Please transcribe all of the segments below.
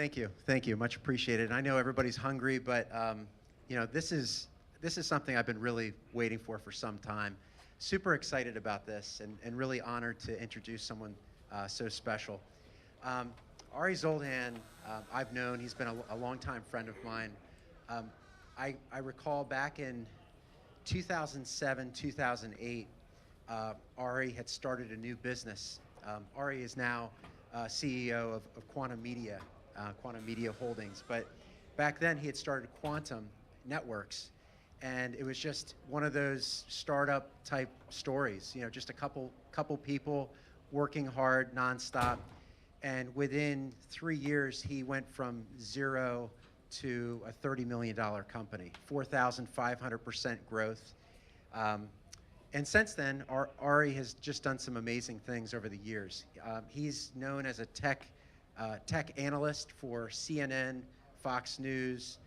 Thank you. Much appreciated. I know everybody's hungry, but you know, this is something I've been really waiting for some time. Super excited about this, and really honored to introduce someone so special. Ari Zoldan, I've known. He's been a longtime friend of mine. I recall back in 2007, 2008, Ari had started a new business. Ari is now CEO of Quantum Media Holdings. But back then he had started Quantum Networks, and it was just one of those startup type stories. You know, just a couple people working hard nonstop, and within 3 years he went from zero to a $30 million company, 4,500% growth. And since then, Ari has just done some amazing things over the years. He's known as a tech analyst for CNN, Fox News,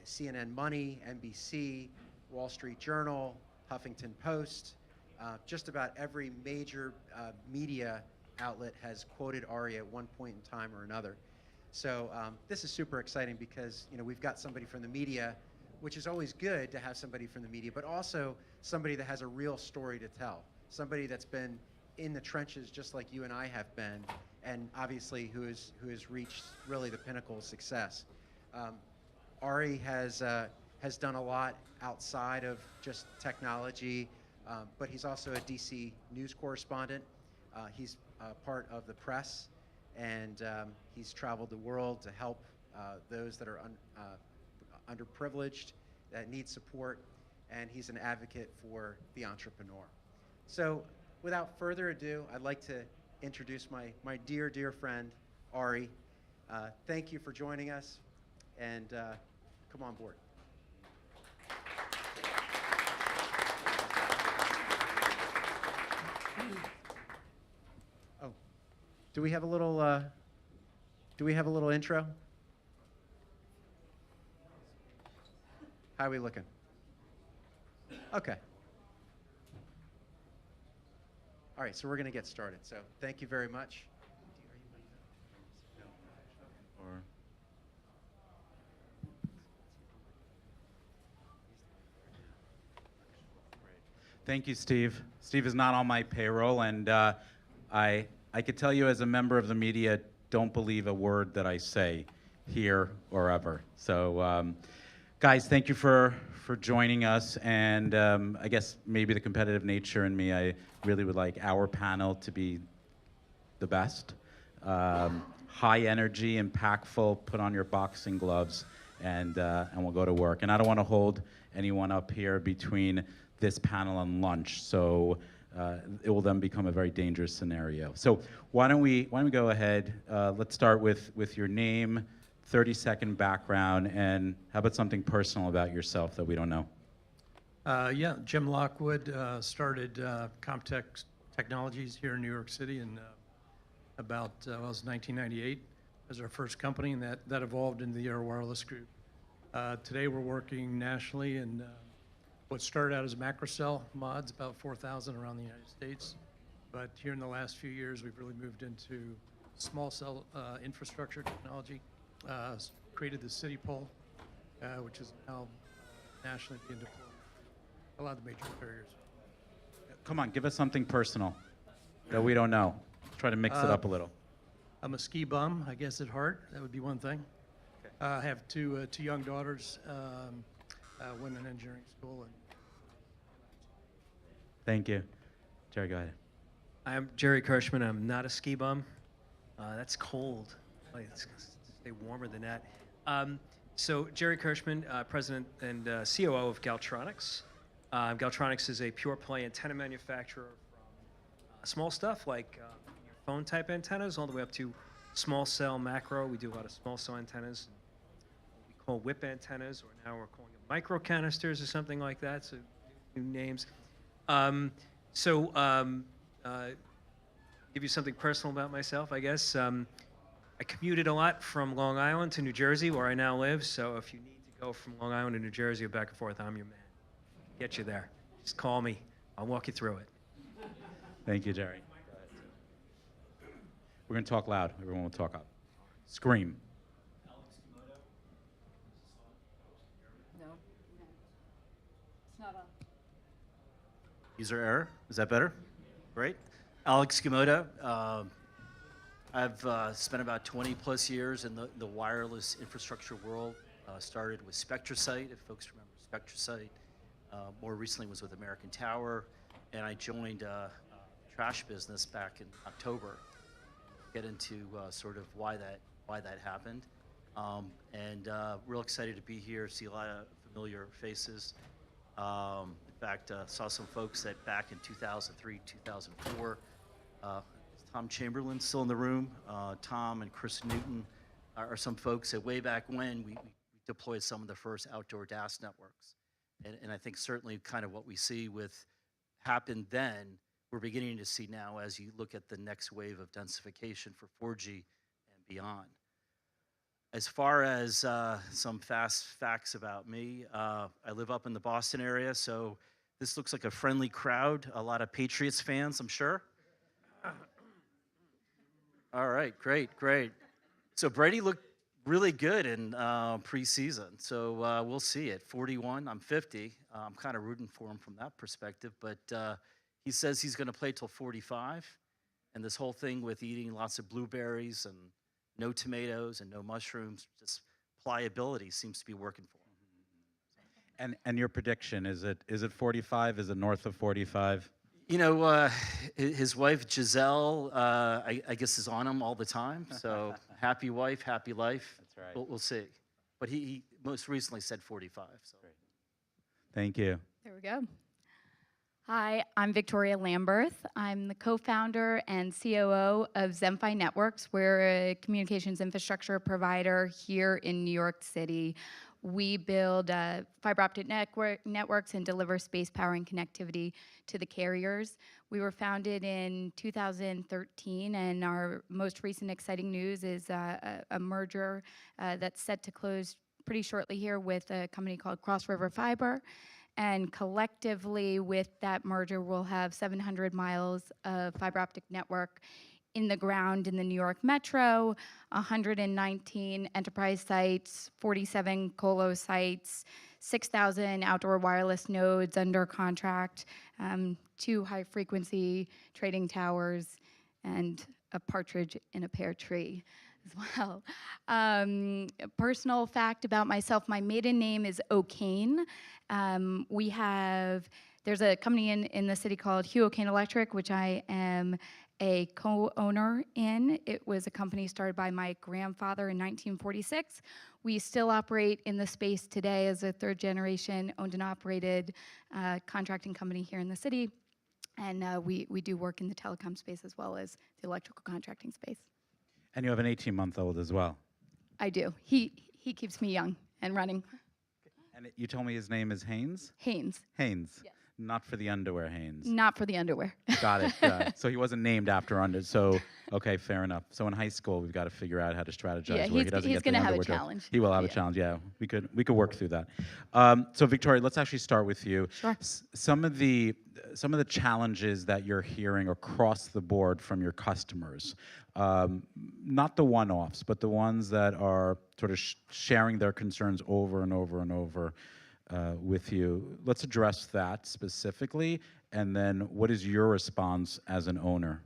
CNN Money, NBC, Wall Street Journal, Huffington Post. Just about every major media outlet has quoted Ari at one point in time or another. So this is super exciting because, you know, we've got somebody from the media, which is always good to have somebody from the media, but also somebody that has a real story to tell, somebody that's been in the trenches just like you and I have been, and obviously who has reached really the pinnacle of success. Ari has done a lot outside of just technology, but he's also a DC news correspondent. He's part of the press, and he's traveled the world to help those that are underprivileged, that need support, and he's an advocate for the entrepreneur. So without further ado, I'd like to introduce my dear, dear friend, Ari. Thank you for joining us, and come on board. Oh, do we have a little intro? How are we looking? Okay. All right, so we're going to get started. So thank you very much. Thank you, Steve. Steve is not on my payroll, and I could tell you as a member of the media, don't believe a word that I say here or ever. So, guys, thank you for joining us, and I guess maybe the competitive nature in me, I really would like our panel to be the best. High energy, impactful, put on your boxing gloves, and we'll go to work. And I don't want to hold anyone up here between this panel and lunch, so it will then become a very dangerous scenario. So why don't we go ahead, let's start with your name, 30-second background, and how about something personal about yourself that we don't know? Yeah, Jim Lockwood, started Comtech Technologies here in New York City in about, well, it was 1998 as our first company, and that evolved into the Aero Wireless Group. Today we're working nationally in what started out as macrocell mods, about 4,000 around the United States. But here in the last few years, we've really moved into small cell infrastructure technology. Created the city pole, which is now nationally being deployed. A lot of the major carriers. Come on, give us something personal that we don't know. Try to mix it up a little. I'm a ski bum, I guess, at heart. That would be one thing. Okay. I have two young daughters, went in engineering school. And thank you. Jerry, go ahead. I'm Jerry Kirshman. I'm not a ski bum. That's cold. Like, it's stay warmer than that. So Jerry Kirshman, President and COO of Galtronics. Galtronics is a pure play antenna manufacturer from small stuff like your phone type antennas all the way up to small cell macro. We do a lot of small cell antennas. We call whip antennas, or now we're calling them micro canisters or something like that. So new names. Give you something personal about myself, I guess. I commuted a lot from Long Island to New Jersey, where I now live. So if you need to go from Long Island to New Jersey or back and forth, I'm your man. Get you there. Just call me. I'll walk you through it. Thank you, Jerry. We're going to talk loud. Everyone will talk up. Scream. not on. User error. Is that better? Great. Alex Gamota. I've spent about 20 plus years in the wireless infrastructure world. Started with SpectraSite, if folks remember SpectraSite. More recently was with American Tower, and I joined trash business back in October. Get into sort of why that happened, and real excited to be here. See a lot of familiar faces. In fact, saw some folks that back in 2003, 2004. Is Tom Chamberlain still in the room? Tom and Chris Newton are some folks that way back when we deployed some of the first outdoor DAS networks. And I think certainly kind of what we see with happened then, we're beginning to see now as you look at the next wave of densification for 4G and beyond. As far as some fast facts about me, I live up in the Boston area, so this looks like a friendly crowd, a lot of Patriots fans, I'm sure. All right, great. So Brady looked really good in preseason, so we'll see. At 41, I'm 50. I'm kind of rooting for him from that perspective, but he says he's going to play till 45, and this whole thing with eating lots of blueberries and no tomatoes and no mushrooms, just pliability seems to be working for him. And your prediction, is it 45? Is it north of 45? You know, his wife Giselle, I guess, is on him all the time. So happy wife, happy life. That's right. We'll see. But he most recently said 45. So. Thank you. There we go. Hi, I'm Victoria Lamberth. I'm the co-founder and COO of ZenFi Networks. We're a communications infrastructure provider here in New York City. We build fiber optic networks and deliver space power and connectivity to the carriers. We were founded in 2013, and our most recent exciting news is a merger that's set to close pretty shortly here with a company called Cross River Fiber. And collectively, with that merger, we'll have 700 miles of fiber optic network in the ground in the New York Metro, 119 enterprise sites, 47 colo sites, 6,000 outdoor wireless nodes under contract, 2 high-frequency trading towers, and a partridge in a pear tree as well. A personal fact about myself, my maiden name is O'Kane. There's a company in the city called Hugh O'Kane Electric, which I am a co-owner in. It was a company started by my grandfather in 1946. We still operate in the space today as a third generation owned and operated contracting company here in the city. And we do work in the telecom space as well as the electrical contracting space. And you have an 18-month-old as well. I do. He keeps me young and running. And you told me his name is Haynes? Haynes. Haynes. Yes. Not for the underwear, Haynes. Not for the underwear. Got it. So he wasn't named after under. So, okay, fair enough. So in high school, we've got to figure out how to strategize Yeah, where he doesn't he's get the gonna have a underwear joke. challenge. He will have a Yeah. challenge. Yeah, we could work through that. So Victoria, let's actually start with you. Sure. Some of the challenges that you're hearing across the board from your customers, not the one-offs, but the ones that are sort of sharing their concerns over and over and over. With you. Let's address that specifically, and then what is your response as an owner?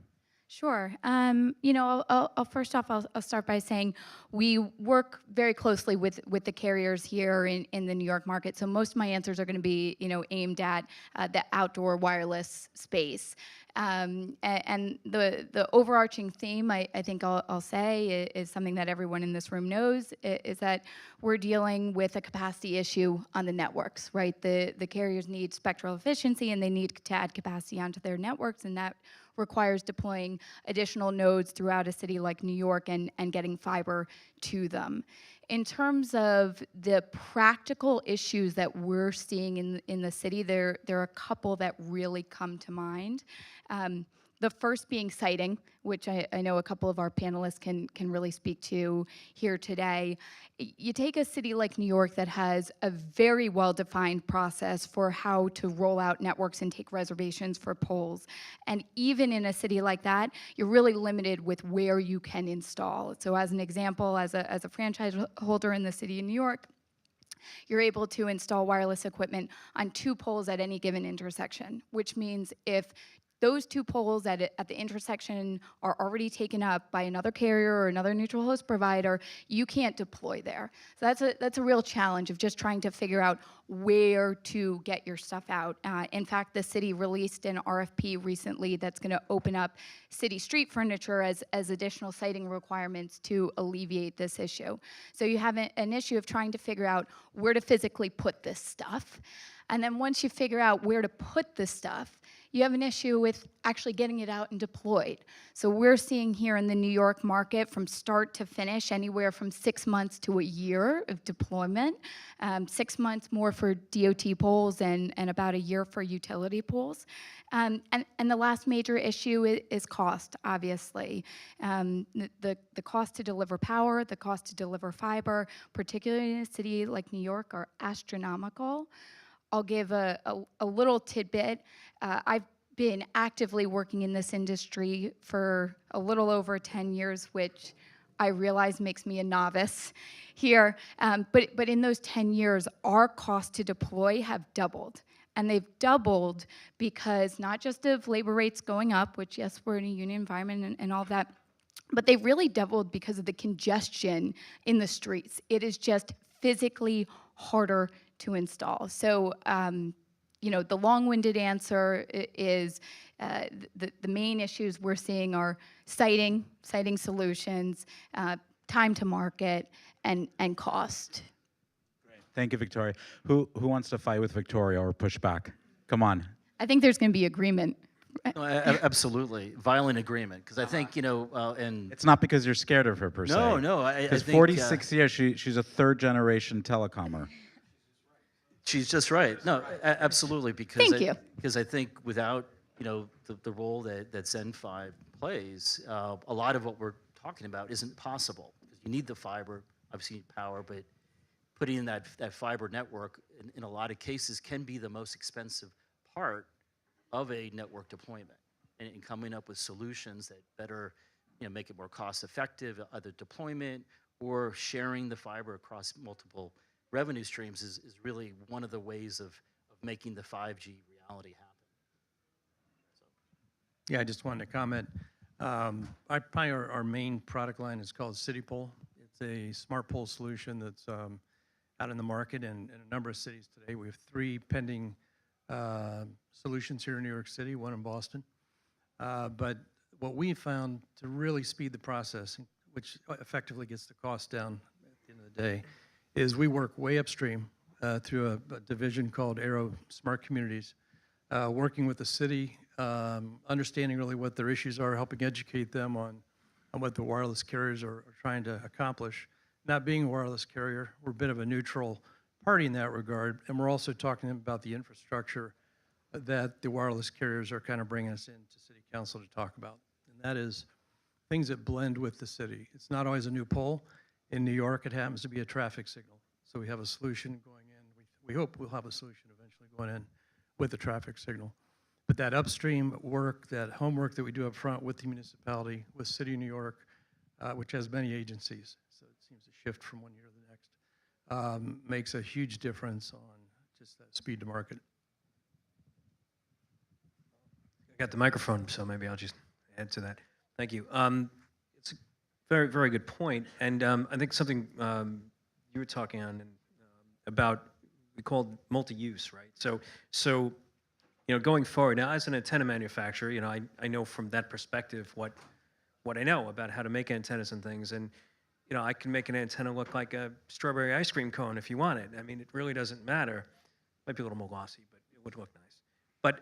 Sure. You know, I'll first off, I'll start by saying we work very closely with the carriers here in the New York market. So most of my answers are going to be, you know, aimed at the outdoor wireless space. And the overarching theme, I think I'll say, is something that everyone in this room knows, is that we're dealing with a capacity issue on the networks, right? The carriers need spectral efficiency, and they need to add capacity onto their networks, and that requires deploying additional nodes throughout a city like New York and getting fiber to them. In terms of the practical issues that we're seeing in the city, there are a couple that really come to mind. The first being siting, which I know a couple of our panelists can really speak to here today. You take a city like New York that has a very well-defined process for how to roll out networks and take reservations for poles. And even in a city like that, you're really limited with where you can install. So as an example, as a franchise holder in the city of New York, you're able to install wireless equipment on 2 poles at any given intersection, which means if those 2 poles at the intersection are already taken up by another carrier or another neutral host provider, you can't deploy there. So that's a real challenge of just trying to figure out where to get your stuff out. In fact, the city released an RFP recently that's going to open up city street furniture as additional siting requirements to alleviate this issue. So you have an issue of trying to figure out where to physically put this stuff. And then once you figure out where to put this stuff, you have an issue with actually getting it out and deployed. So we're seeing here in the New York market from start to finish anywhere from 6 months to a year of deployment, 6 months more for DOT poles and about a year for utility poles. And the last major issue is cost, obviously. The cost to deliver power, the cost to deliver fiber, particularly in a city like New York, are astronomical. I'll give a little tidbit. I've been actively working in this industry for a little over 10 years, which I realize makes me a novice here. But in those 10 years, our costs to deploy have doubled. And they've doubled because not just of labor rates going up, which, yes, we're in a union environment and all of that, but they really doubled because of the congestion in the streets. It is just physically harder to install. So, the long-winded answer is the main issues we're seeing are siting solutions, time to market, and cost. Great. Thank you, Victoria. Who wants to fight with Victoria or push back? Come on. I think there's going to be agreement. No, absolutely, violent agreement. Because I think and It's not because you're scared of her per se. no, I Because think 46 years, she's a third-generation telecomer. she's just right. No, absolutely. Because Thank you. Because I think without the role that ZenFi plays, a lot of what we're talking about isn't possible. Because you need the fiber, obviously you need power, but putting in that fiber network in a lot of cases can be the most expensive part of a network deployment, and coming up with solutions that better make it more cost effective, either deployment or sharing the fiber across multiple revenue streams is really one of the ways of making the 5G reality happen. Yeah, I just wanted to comment. Our main product line is called CityPole. It's a smart pole solution that's out in the market in a number of cities today. We have 3 pending solutions here in New York City, 1 in Boston. But what we found to really speed the process, which effectively gets the cost down at the end of the day, is we work way upstream through a division called Aero Smart Communities, working with the city, understanding really what their issues are, helping educate them on what the wireless carriers are trying to accomplish. Not being a wireless carrier, we're a bit of a neutral party in that regard, and we're also talking about the infrastructure that the wireless carriers are kind of bringing us into City Council to talk about, and that is things that blend with the city. It's not always a new pole. In New York, it happens to be a traffic signal. So we have a solution going in. We hope we'll have a solution eventually going in with the traffic signal. But that upstream work, that homework that we do up front with the municipality, with City of New York, which has many agencies, so it seems to shift from one year to the next, makes a huge difference on just that speed to market. I got the microphone, so maybe I'll just add to that. Thank you. It's a very, very good point. And I think something you were talking on about, we called multi-use, right? So going forward, now as an antenna manufacturer, I know from that perspective what I know about how to make antennas and things. And, I can make an antenna look like a strawberry ice cream cone if you want it. I mean, it really doesn't matter. Might be a little more glossy, but it would look nice. But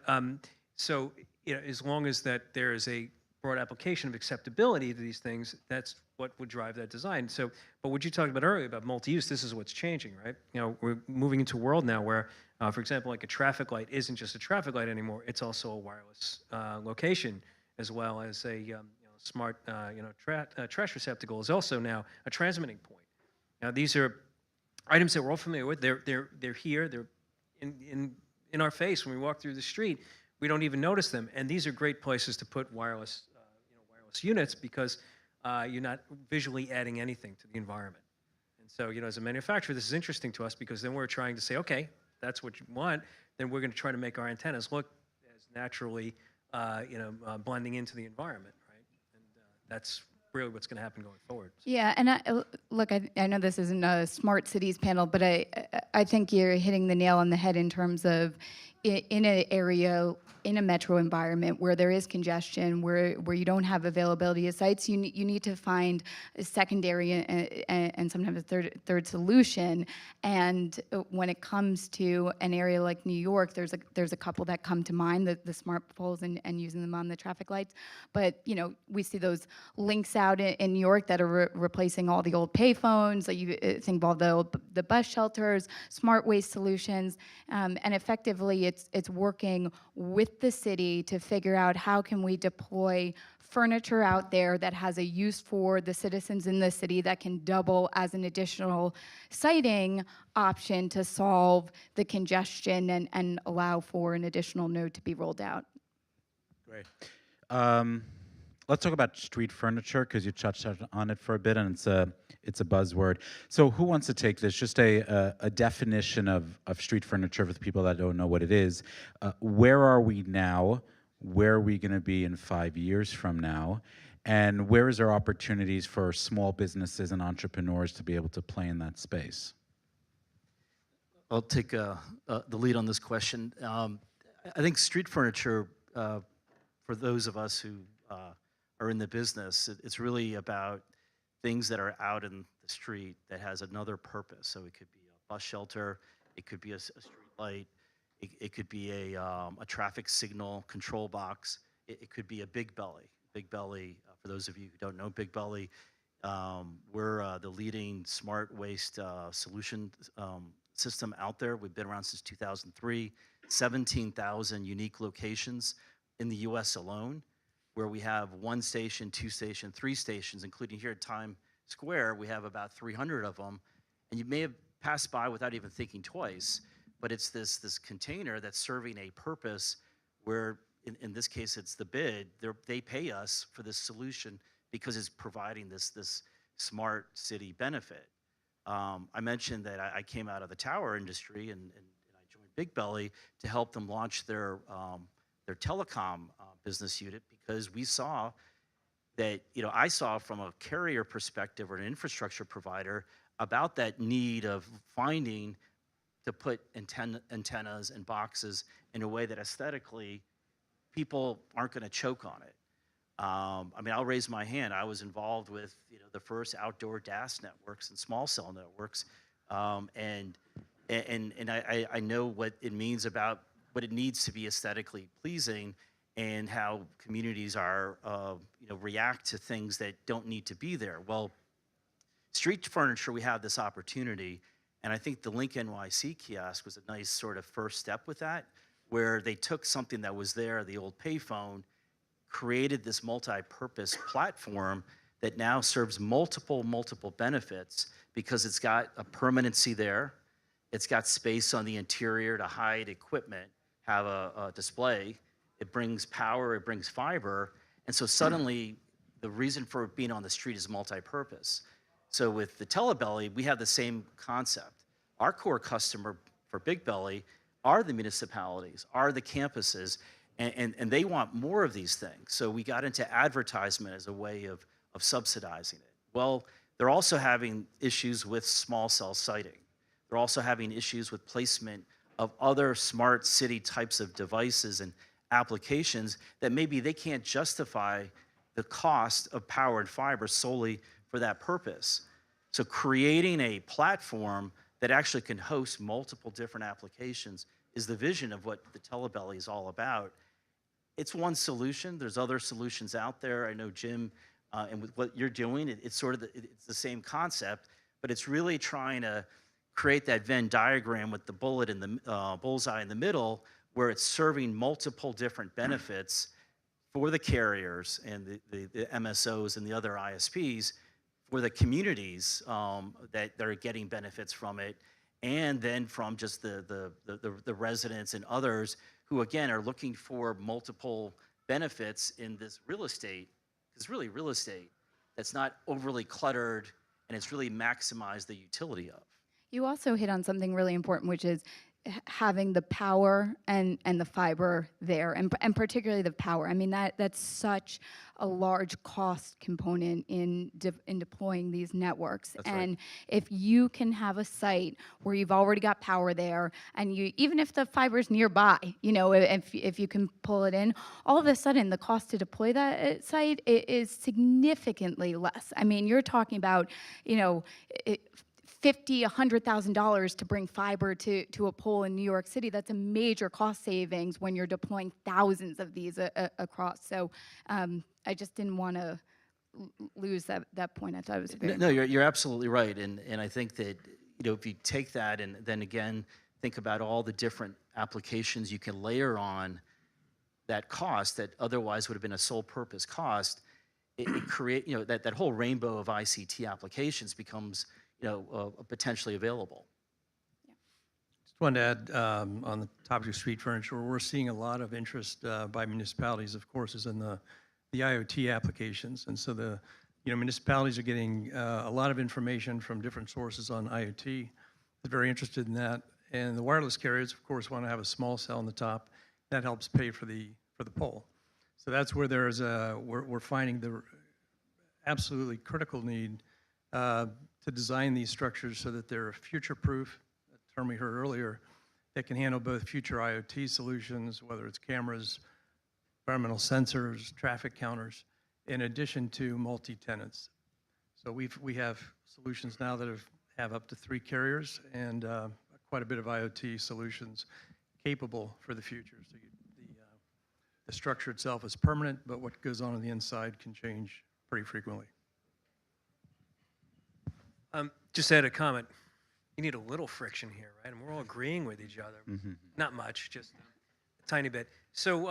so, as long as that there is a broad application of acceptability to these things, that's what would drive that design. So, but what you talked about earlier about multi-use, this is what's changing, right? We're moving into a world now where, for example, like a traffic light isn't just a traffic light anymore. It's also a wireless location, as well as a smart, trash receptacle is also now a transmitting point. Now, these are items that we're all familiar with. They're here. They're in our face when we walk through the street. We don't even notice them, and these are great places to put wireless units because you're not visually adding anything to the environment. And so, as a manufacturer, this is interesting to us because then we're trying to say, okay, that's what you want. Then we're going to try to make our antennas look as naturally, blending into the environment, right? And that's really what's going to happen going forward. Yeah, and look, I know this isn't a smart cities panel, but I think you're hitting the nail on the head in terms of in an area, in a metro environment where there is congestion, where you don't have availability of sites, you need to find a secondary and sometimes a third solution. And when it comes to an area like New York, there's a couple that come to mind, the smart poles and using them on the traffic lights. But we see those links out in New York that are replacing all the old payphones. Like you think of the bus shelters, smart waste solutions, and effectively it's working with the city to figure out how can we deploy furniture out there that has a use for the citizens in the city that can double as an additional siting option to solve the congestion and allow for an additional node to be rolled out. Great. Let's talk about street furniture because you touched on it for a bit, and it's a buzzword. So who wants to take this? Just a definition of street furniture for the people that don't know what it is. Where are we now? Where are we going to be in 5 years from now? And where is there opportunities for small businesses and entrepreneurs to be able to play in that space? I'll take the lead on this question. I think street furniture, for those of us who are in the business, it's really about things that are out in the street that has another purpose. So it could be a bus shelter, it could be a street light, it could be a traffic signal control box, it could be a BigBelly. BigBelly, for those of you who don't know BigBelly, we're the leading smart waste solution system out there. We've been around since 2003, 17,000 unique locations in the US alone, where we have 1 station, 2 station, 3 stations, including here at Times Square, we have about 300 of them. And you may have passed by without even thinking twice, but it's this container that's serving a purpose where, in this case, it's the bid. They pay us for this solution because it's providing this smart city benefit. I mentioned that I came out of the tower industry and I joined BigBelly to help them launch their telecom business unit because we saw that, I saw from a carrier perspective or an infrastructure provider about that need of finding to put antennas and boxes in a way that aesthetically people aren't going to choke on it. I'll raise my hand. I was involved with the first outdoor DAS networks and small cell networks, and I know what it means about what it needs to be aesthetically pleasing and how communities are react to things that don't need to be there. Well, street furniture, we have this opportunity, and I think the Link NYC kiosk was a nice sort of first step with that, where they took something that was there, the old payphone, created this multi-purpose platform that now serves multiple benefits because it's got a permanency there, it's got space on the interior to hide equipment, have a display, it brings power, it brings fiber, and so suddenly the reason for being on the street is multi-purpose. So with the Telebelly, we have the same concept. Our core customer for BigBelly are the municipalities, are the campuses, and they want more of these things. So we got into advertisement as a way of subsidizing it. Well, they're also having issues with small cell siting. They're also having issues with placement of other smart city types of devices and applications that maybe they can't justify the cost of power and fiber solely for that purpose. So creating a platform that actually can host multiple different applications is the vision of what the Telebelly is all about. It's one solution. There's other solutions out there. I know Jim, and with what you're doing, it's sort of it's the same concept, but it's really trying to create that Venn diagram with the bullet in the bullseye in the middle, where it's serving multiple different benefits for the carriers and the MSOs and the other ISPs, for the communities that are getting benefits from it, and then from just the residents and others who, again, are looking for multiple benefits in this real estate. It's really real estate that's not overly cluttered and it's really maximized the utility of. You also hit on something really important, which is having the power and the fiber there, and particularly the power. I mean, that's such a large cost component in deploying these networks. That's and right. if you can have a site where you've already got power there, and you, even if the fiber's nearby, you know, if you can pull it in, all of a sudden the cost to deploy that site is significantly less. I mean, you're talking about, you know, $50,000, $100,000 to bring fiber to a pole in New York City. That's a major cost savings when you're deploying thousands of these across. So I just didn't want to lose that point. I thought it was very No, you're absolutely right, and I think that, you know, if you take that and then again think about all the different applications you can layer on that cost that otherwise would have been a sole purpose cost, it create, you know, that whole rainbow of ICT applications becomes, you know, potentially available. Just wanted to add on the topic of street furniture, we're seeing a lot of interest by municipalities, of course, is in the IoT applications. And so the, you know, municipalities are getting a lot of information from different sources on IoT. They're very interested in that. And the wireless carriers, of course, want to have a small cell on the top. That helps pay for the pole. So that's where there's we're finding the absolutely critical need to design these structures so that they're future-proof, a term we heard earlier, that can handle both future IoT solutions, whether it's cameras, environmental sensors, traffic counters, in addition to multi-tenants. So we have solutions now that have up to 3 carriers and quite a bit of IoT solutions capable for the future. So the structure itself is permanent, but what goes on the inside can change pretty frequently. Just to add a comment. You need a little friction here, right? And we're all agreeing with each other. Mm-hmm. Not much, just a tiny bit. So,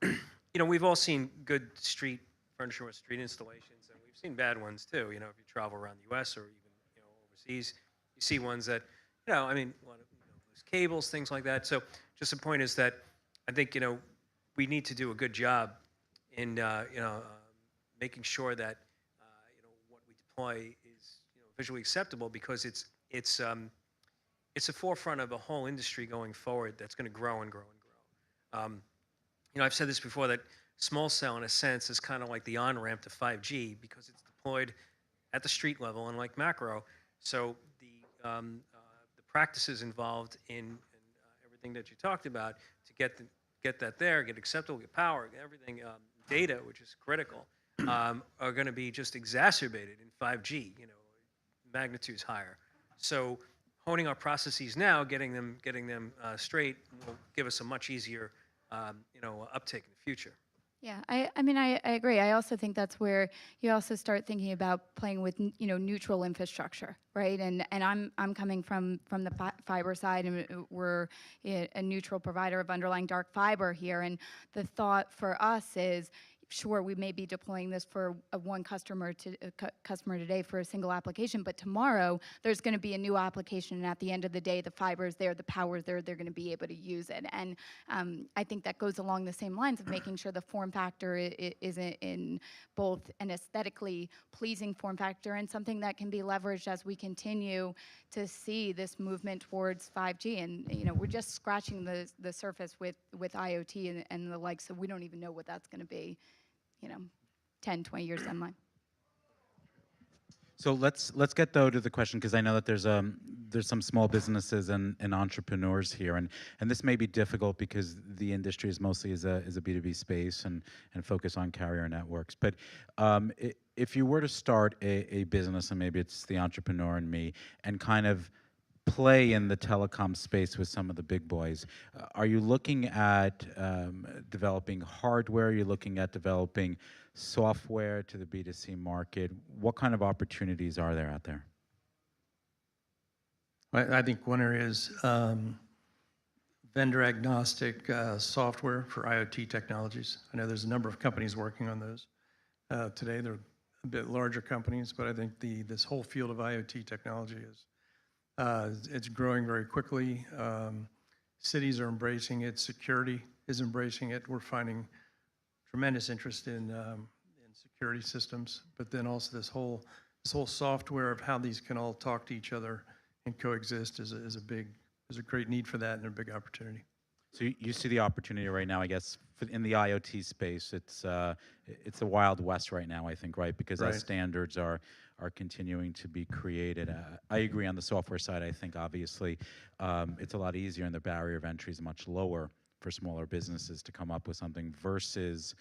you know, we've all seen good street furniture with street installations, and we've seen bad ones too. You know, if you travel around the U.S. or even, you know, overseas, you see ones that, you know, I mean, a lot of, you know, loose cables, things like that. So, just the point is that I think, you know, we need to do a good job in, you know, making sure that, you know, what we deploy is, you know, visually acceptable, because it's a forefront of a whole industry going forward that's going to grow and grow and grow. You know, I've said this before, that small cell, in a sense, is kind of like the on-ramp to 5G, because it's deployed at the street level, unlike macro. So the practices involved in everything that you talked about to get that there, get acceptable, get power, get everything, data, which is critical, are going to be just exacerbated in 5G. You know, magnitudes higher. So honing our processes now, getting them straight, will give us a much easier, you know, uptake in the future. Yeah, I mean, I agree. I also think that's where you also start thinking about playing with, you know, neutral infrastructure, right? And I'm coming from the fiber side, and we're a neutral provider of underlying dark fiber here. And the thought for us is, sure, we may be deploying this for one customer today for a single application, but tomorrow there's going to be a new application, and at the end of the day, the fiber is there, the power is there, they're going to be able to use it. And I think that goes along the same lines of making sure the form factor is in both an aesthetically pleasing form factor and something that can be leveraged as we continue to see this movement towards 5G. And, you know, we're just scratching the surface with IoT and the like, so we don't even know what that's going to be, you know, 10, 20 years down the line. So let's get though to the question, because I know that there's some small businesses and entrepreneurs here, and this may be difficult because the industry is mostly is a B2B space and focus on carrier networks. But if you were to start a business, and maybe it's the entrepreneur in me, and kind of play in the telecom space with some of the big boys, are you looking at developing hardware? Are you looking at developing software to the B2C market? What kind of opportunities are there out there? I think one area is vendor agnostic software for IoT technologies. I know there's a number of companies working on those today. They're a bit larger companies, but I think this whole field of IoT technology it's growing very quickly. Cities are embracing it. Security is embracing it. We're finding tremendous interest in security systems, but then also this whole this whole software of how these can all talk to each other and coexist is a great need for that and a big opportunity. So you see the opportunity right now, I guess, in the IoT space. It's a wild west right now, I think, right? Because as Right. standards are continuing to be created, I agree on the software side. I think obviously it's a lot easier and the barrier of entry is much lower for smaller businesses to come up with something versus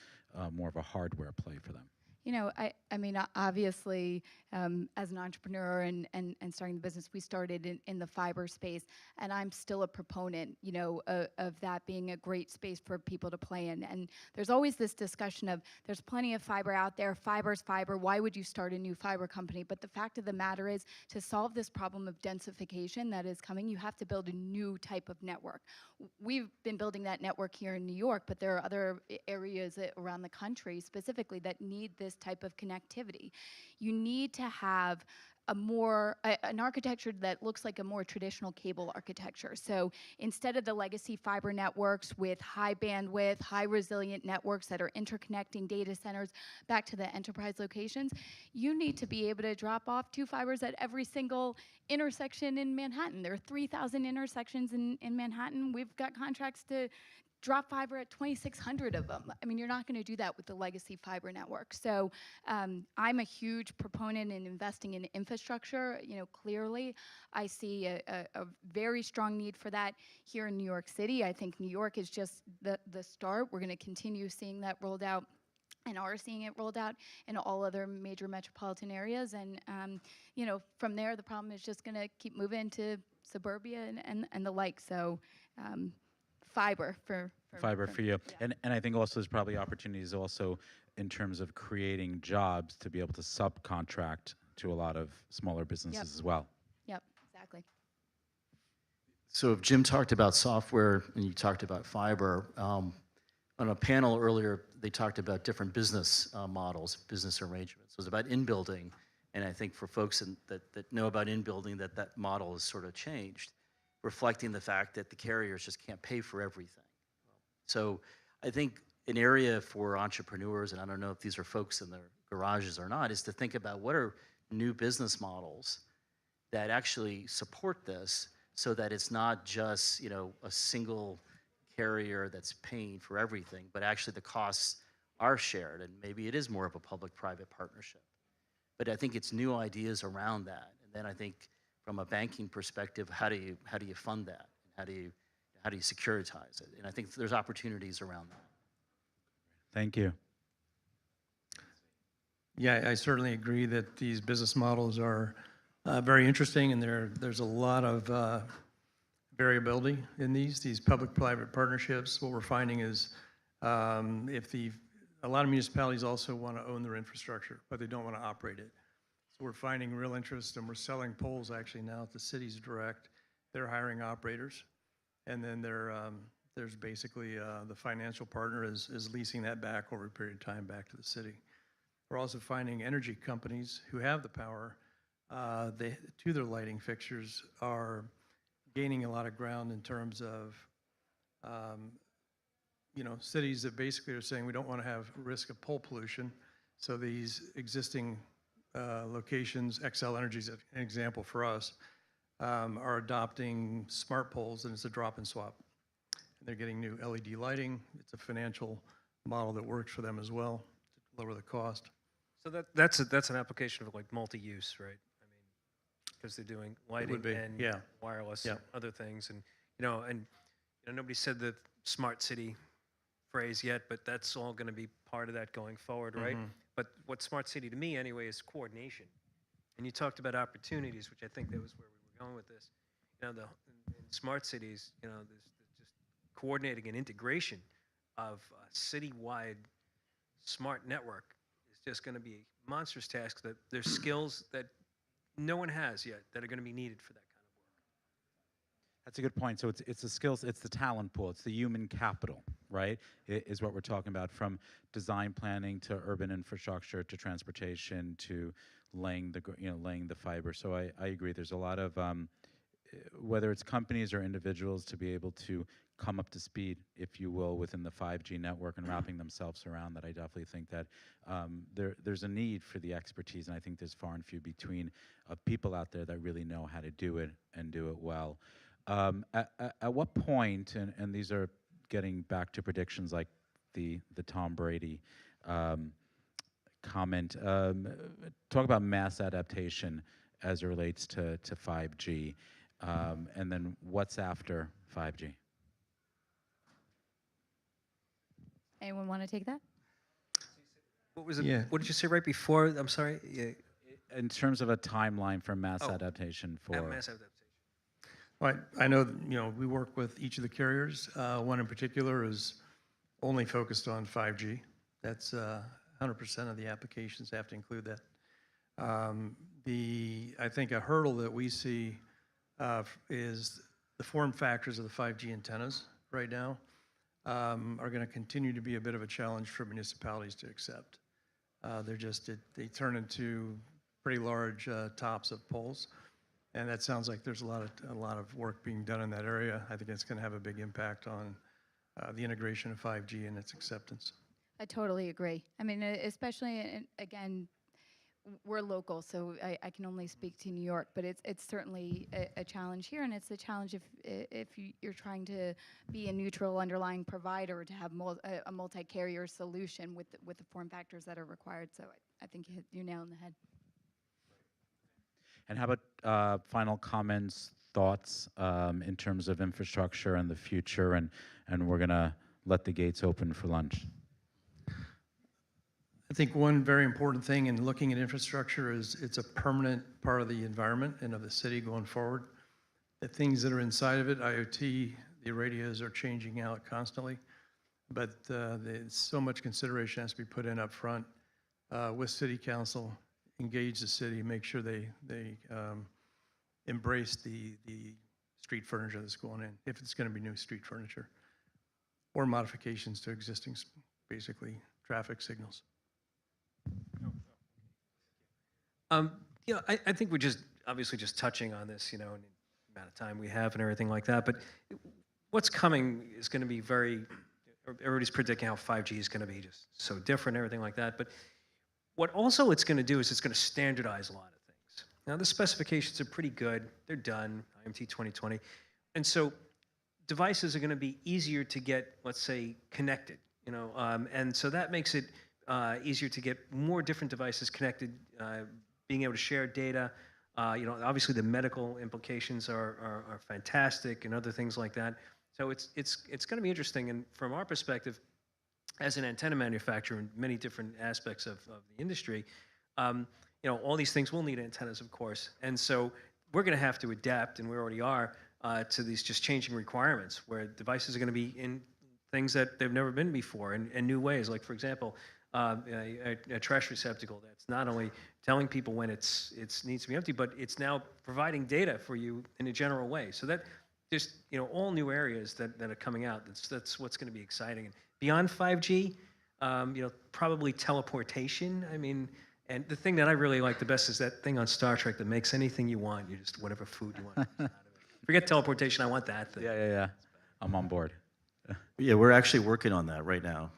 more of a hardware play for them. You know, I mean, obviously, as an entrepreneur and starting the business, we started in the fiber space, and I'm still a proponent, you know, of that being a great space for people to play in. And there's always this discussion of there's plenty of fiber out there, fiber's fiber, why would you start a new fiber company? But the fact of the matter is, to solve this problem of densification that is coming, you have to build a new type of network. We've been building that network here in New York, but there are other areas around the country specifically that need this type of connectivity. You need to have an architecture that looks like a more traditional cable architecture. So instead of the legacy fiber networks with high bandwidth, high resilient networks that are interconnecting data centers back to the enterprise locations, you need to be able to drop off 2 fibers at every single intersection in Manhattan. There are 3,000 intersections in Manhattan. We've got contracts to drop fiber at 2,600 of them. I mean, you're not going to do that with the legacy fiber network. So I'm a huge proponent in investing in infrastructure. You know, clearly, I see a very strong need for that here in New York City. I think New York is just the start. We're going to continue seeing that rolled out and are seeing it rolled out in all other major metropolitan areas. And, you know, from there, the problem is just going to keep moving to suburbia and the like. So fiber for you. Yeah. And I think also there's probably opportunities also in terms of creating jobs to be able to subcontract to a lot of smaller businesses as well. Yep, exactly. So if Jim talked about software and you talked about fiber, on a panel earlier, they talked about different business models, business arrangements. It was about in-building, and I think for folks that know about in-building, that model has sort of changed, reflecting the fact that the carriers just can't pay for everything. So I think an area for entrepreneurs, and I don't know if these are folks in their garages or not, is to think about what are new business models that actually support this so that it's not just, you know, a single carrier that's paying for everything, but actually the costs are shared, and maybe it is more of a public-private partnership. But I think it's new ideas around that. And then I think from a banking perspective, how do you fund that? How do you securitize it? And I think there's opportunities around that. Thank you. Yeah, I certainly agree that these business models are very interesting, and there's a lot of variability in these public-private partnerships. What we're finding is a lot of municipalities also want to own their infrastructure, but they don't want to operate it. So we're finding real interest, and we're selling poles actually now at the cities direct. They're hiring operators, and then there's basically the financial partner is leasing that back over a period of time back to the city. We're also finding energy companies who have the power to their lighting fixtures are gaining a lot of ground in terms of you know, cities that basically are saying we don't want to have risk of pole pollution. So these existing locations, XL Energy is an example for us, are adopting smart poles, and it's a drop and swap. And they're getting new LED lighting. It's a financial model that works for them as well to lower the cost. So that's an application of like multi-use, right? I mean, because they're doing lighting and yeah. wireless Yeah. and other things, and nobody said the smart city phrase yet, but that's all going to be part of that going forward, right? Mhm. But what smart city to me anyway is coordination. And you talked about opportunities, which I think that was where we were going with this. You know, in smart cities, you know, there's just coordinating and integration of a citywide smart network is just going to be a monstrous task. That there's skills that no one has yet that are going to be needed for that kind of work. That's a good point. So it's the skills, it's the talent pool, it's the human capital, right? Is what we're talking about, from design planning to urban infrastructure to transportation to laying the fiber. So I agree. There's a lot of whether it's companies or individuals to be able to come up to speed, if you will, within the 5G network and wrapping themselves around that. I definitely think that there's a need for the expertise, and I think there's far and few between of people out there that really know how to do it and do it well. At what point, and these are getting back to predictions like the Tom Brady comment, talk about mass adaptation as it relates to 5G, and then what's after 5G? Anyone want to take that? What was it? Yeah. What did you say right before? I'm sorry. Yeah. In terms of a timeline for mass Oh, adaptation for... Mass adaptation. Right. I know, we work with each of the carriers. One in particular is only focused on 5G. That's 100% of the applications have to include that. I think a hurdle that we see is the form factors of the 5G antennas right now are going to continue to be a bit of a challenge for municipalities to accept. They turn into pretty large tops of poles, and that sounds like there's a lot of work being done in that area. I think it's going to have a big impact on the integration of 5G and its acceptance. I totally agree. I mean, especially, again, we're local, so I can only speak to New York, but it's certainly a challenge here, and it's a challenge if you're trying to be a neutral underlying provider to have a multi-carrier solution with the form factors that are required. So I think you hit your nail on the head. And how about final comments, thoughts in terms of infrastructure and the future, and we're going to let the gates open for lunch. I think one very important thing in looking at infrastructure is it's a permanent part of the environment and of the city going forward. The things that are inside of it, IoT, the radios are changing out constantly, but so much consideration has to be put in up front with city council, engage the city, make sure they embrace the street furniture that's going in, if it's going to be new street furniture, or modifications to existing, basically, traffic signals. I think we're just obviously just touching on this, and the amount of time we have and everything like that. But what's coming is going to be everybody's predicting how 5G is going to be just so different and everything like that. But what also it's going to do is it's going to standardize a lot of things. Now, the specifications are pretty good. They're done, IMT 2020. And so devices are going to be easier to get, let's say, connected, and so that makes it easier to get more different devices connected, being able to share data. Obviously the medical implications are fantastic and other things like that. So it's going to be interesting. And from our perspective, as an antenna manufacturer in many different aspects of the industry, all these things will need antennas, of course. And so we're going to have to adapt, and we already are, to these just changing requirements where devices are going to be in things that they've never been before in new ways. Like, for example, a trash receptacle that's not only telling people when it needs to be empty, but it's now providing data for you in a general way. So that just all new areas that are coming out. That's what's going to be exciting. And beyond 5G, probably teleportation. I mean, and the thing that I really like the best is that thing on Star Trek that makes anything you want. You just whatever food you want. Out of it. Forget teleportation. I want that thing. Yeah. I'm on board. Yeah, we're actually working on that right now.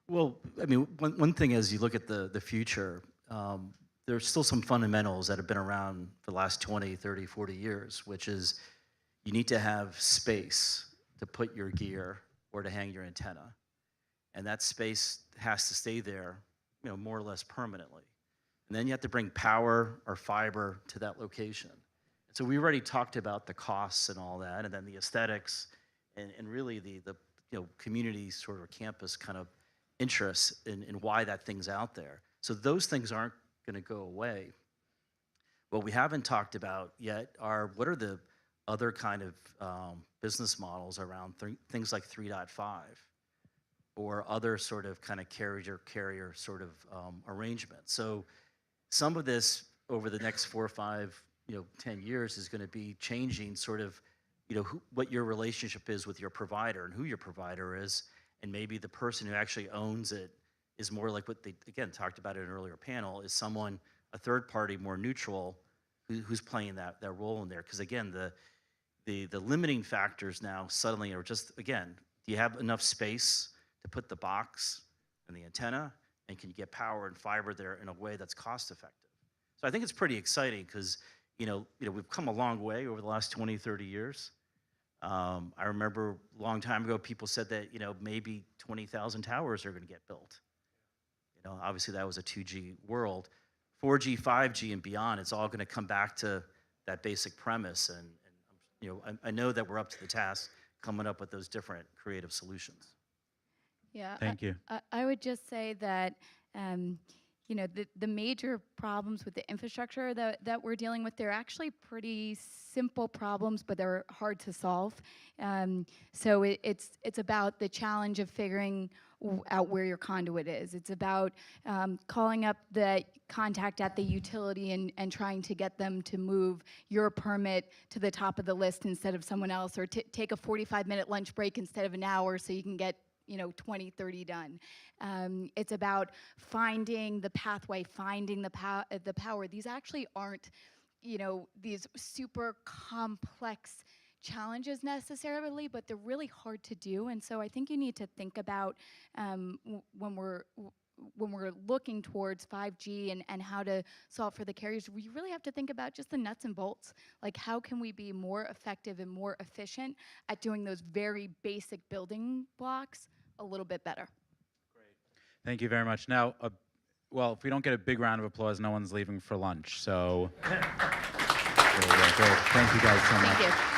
Well, I mean, one thing as you look at the future, there's still some fundamentals that have been around for the last 20, 30, 40 years, which is you need to have space to put your gear or to hang your antenna. And that space has to stay there, more or less permanently. And then you have to bring power or fiber to that location. And so we already talked about the costs and all that, and then the aesthetics, and really the community sort of campus kind of interest in why that thing's out there. So those things aren't going to go away. What we haven't talked about yet are what are the other kind of business models around things like 3.5 or other sort of kind of carrier sort of arrangements. So some of this over the next 4 or 5, 10 years is going to be changing sort of, what your relationship is with your provider and who your provider is. And maybe the person who actually owns it is more like what they, again, talked about in an earlier panel, is someone, a third party, more neutral, who's playing that role in there. Because again, the limiting factors now suddenly are just, again, do you have enough space to put the box and the antenna, and can you get power and fiber there in a way that's cost effective? So I think it's pretty exciting because, we've come a long way over the last 20, 30 years. I remember a long time ago, people said that, maybe 20,000 towers are going to get built. Obviously that was a 2G world. 4G, 5G, and beyond, it's all going to come back to that basic premise. And I know that we're up to the task coming up with those different creative solutions. Yeah. Thank you. I would just say that, the major problems with the infrastructure that we're dealing with, they're actually pretty simple problems, but they're hard to solve. So it's about the challenge of figuring out where your conduit is. It's about calling up the contact at the utility and trying to get them to move your permit to the top of the list instead of someone else, or take a 45-minute lunch break instead of an hour so you can get 20, 30 done. It's about finding the pathway, finding the power. These actually aren't, these super complex challenges necessarily, but they're really hard to do. And so I think you need to think about when we're looking towards 5G and how to solve for the carriers, we really have to think about just the nuts and bolts. Like, how can we be more effective and more efficient at doing those very basic building blocks a little bit better? Thank you very much. Now, well, if we don't get a big round of applause, no one's leaving for lunch. So, there we go. Great. Thank you guys so much. Thank you.